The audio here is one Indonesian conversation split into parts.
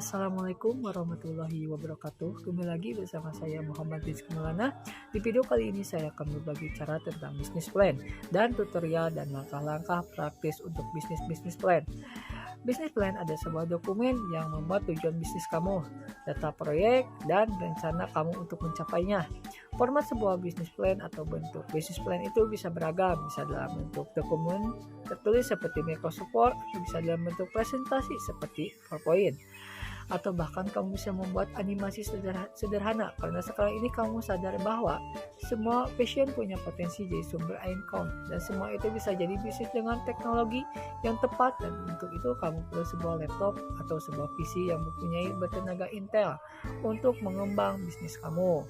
Assalamualaikum warahmatullahi wabarakatuh. Kembali lagi bersama saya Muhammad Rizky Maulana. Di video kali ini saya akan berbagi cara tentang bisnis plan dan tutorial dan langkah-langkah praktis untuk bisnis plan. Bisnis plan ada sebuah dokumen yang membuat tujuan bisnis kamu, data proyek, dan rencana kamu untuk mencapainya. Format sebuah bisnis plan atau bentuk bisnis plan itu bisa beragam, bisa dalam bentuk dokumen tertulis seperti Microsoft Word, bisa dalam bentuk presentasi seperti PowerPoint, atau bahkan kamu bisa membuat animasi sederhana karena sekarang ini kamu sadar bahwa semua passion punya potensi jadi sumber income dan semua itu bisa jadi bisnis dengan teknologi yang tepat, dan untuk itu kamu perlu sebuah laptop atau sebuah PC yang mempunyai bertenaga Intel untuk mengembang bisnis kamu.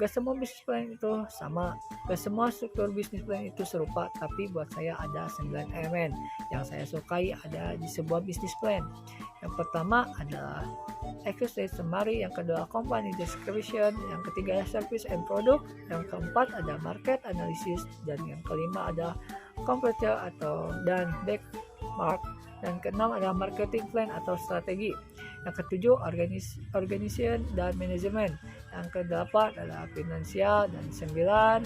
Gak semua bisnis plan itu sama, gak semua struktur bisnis plan itu serupa, tapi buat saya ada 9 elemen yang saya sukai ada di sebuah bisnis plan. Yang pertama adalah executive summary, yang kedua company description, yang ketiga service and product, yang keempat ada market analysis, dan yang kelima ada competitor dan benchmark, dan keenam ada marketing plan atau strategi. Yang ketujuh organization dan manajemen. Yang kedelapan adalah finansial, dan 9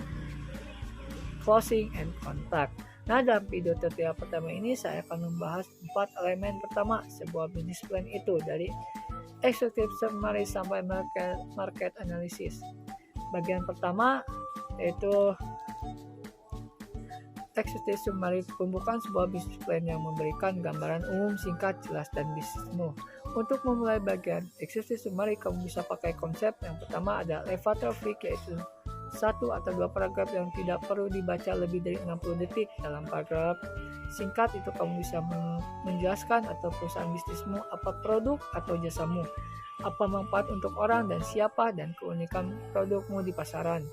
closing and contact. Nah, dalam video tutorial pertama ini saya akan membahas 4 elemen pertama sebuah business plan itu, dari executive summary sampai market analysis. Bagian pertama yaitu executive summary, pembukaan sebuah business plan yang memberikan gambaran umum, singkat, jelas, dan bisnismu. Untuk memulai bagian executive summary, kamu bisa pakai konsep. Yang pertama ada elevator pitch, yaitu 1 atau 2 paragraf yang tidak perlu dibaca lebih dari 60 detik. Dalam paragraf singkat itu kamu bisa menjelaskan atau perusahaan bisnismu, apa produk atau jasamu, apa manfaat untuk orang dan siapa, dan keunikan produkmu di pasaran.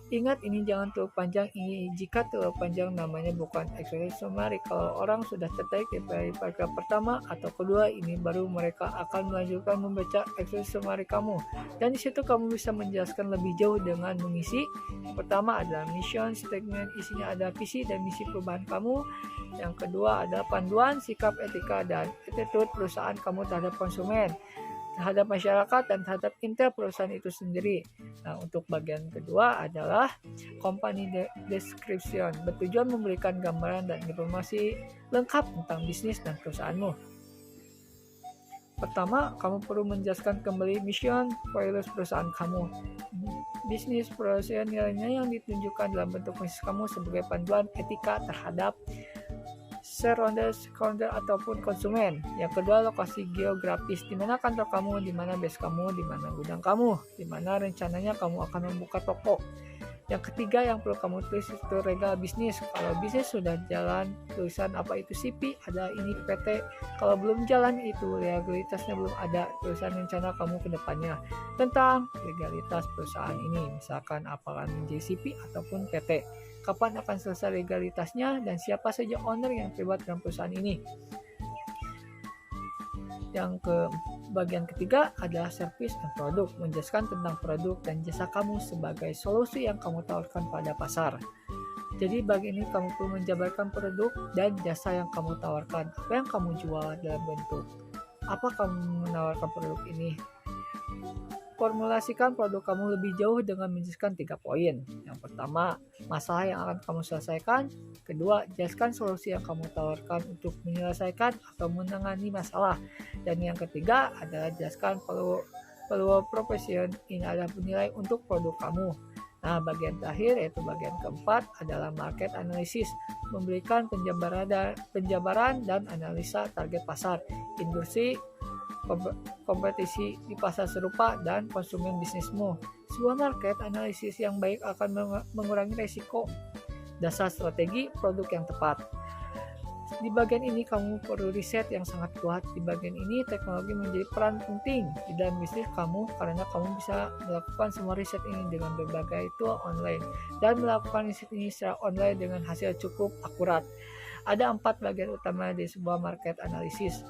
Ingat, ini jangan terlalu panjang. Jika terlalu panjang namanya bukan executive summary. Kalau orang sudah tertarik dari paragraf pertama atau kedua, ini baru mereka akan melanjutkan membaca executive summary kamu. Dan di situ kamu bisa menjelaskan lebih jauh dengan mengisi. Pertama adalah mission statement, isinya ada visi dan misi perubahan kamu. Yang kedua ada panduan, sikap, etika, dan attitude perusahaan kamu terhadap konsumen, terhadap masyarakat, dan terhadap intel perusahaan itu sendiri. Nah, untuk bagian kedua adalah company description, bertujuan memberikan gambaran dan informasi lengkap tentang bisnis dan perusahaanmu. Pertama, kamu perlu menjelaskan kembali mission, values perusahaan kamu, bisnis perusahaan, nilainya yang ditunjukkan dalam bentuk bisnis kamu sebagai panduan, etika terhadap shareholder ataupun konsumen. Yang kedua, lokasi geografis, di mana kantor kamu, di mana base kamu, di mana gudang kamu, di mana rencananya kamu akan membuka toko. Yang ketiga yang perlu kamu tulis itu legal bisnis. Kalau bisnis sudah jalan, tulisan apa itu CP, ada ini PT. Kalau belum jalan, itu legalitasnya belum ada, tulisan rencana kamu ke depannya tentang legalitas perusahaan ini, misalkan apakah menjadi CP ataupun PT, kapan akan selesai legalitasnya, dan siapa saja owner yang terlibat dalam perusahaan ini. Yang bagian ketiga adalah service dan produk, menjelaskan tentang produk dan jasa kamu sebagai solusi yang kamu tawarkan pada pasar. Jadi bagian ini kamu perlu menjabarkan produk dan jasa yang kamu tawarkan, apa yang kamu jual dalam bentuk apa kamu menawarkan produk ini. Formulasikan produk kamu lebih jauh dengan menjelaskan 3 poin. Yang pertama, masalah yang akan kamu selesaikan. Kedua, jelaskan solusi yang kamu tawarkan untuk menyelesaikan atau menangani masalah. Dan yang ketiga adalah jelaskan peluang profesion ini adalah nilai untuk produk kamu. Nah, bagian terakhir yaitu bagian keempat adalah market analysis, memberikan penjabaran dan analisa target pasar, industri, kompetisi di pasar serupa, dan konsumen bisnismu. Sebuah market analisis yang baik akan mengurangi resiko. Dasar strategi produk yang tepat. Di bagian ini kamu perlu riset yang sangat kuat. Di bagian ini teknologi menjadi peran penting di dalam bisnis kamu, karena kamu bisa melakukan semua riset ini dengan berbagai tool online dan melakukan riset ini secara online dengan hasil cukup akurat. Ada 4 bagian utama di sebuah market analisis.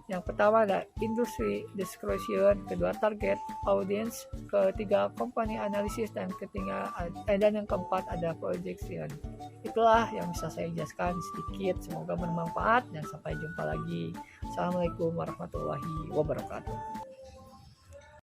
Yang pertama ada industry description, kedua target audience, ketiga company analysis, dan yang keempat ada projection. Itulah yang bisa saya jelaskan sedikit, semoga bermanfaat dan sampai jumpa lagi. Assalamualaikum warahmatullahi wabarakatuh.